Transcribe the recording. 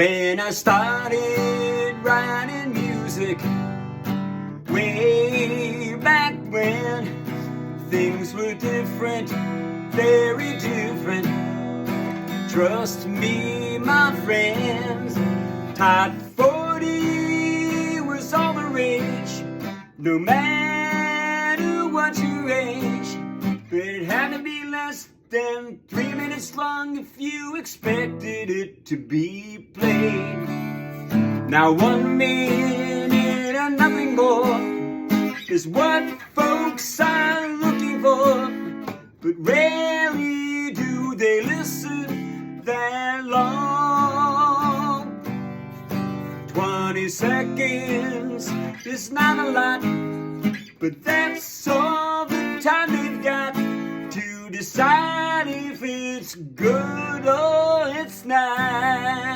When I started writing music, way back when, things were different, very different. Trust me, my friends, Top 40 was all the rage, no matter what your age. But it had to be less than 3 minutes long if you expected it to be played. Now 1 minute and nothing more is what folks are looking for, but rarely do they listen that long. 20 seconds is not a lot, but that's all the time they've got to decide if it's good or it's not.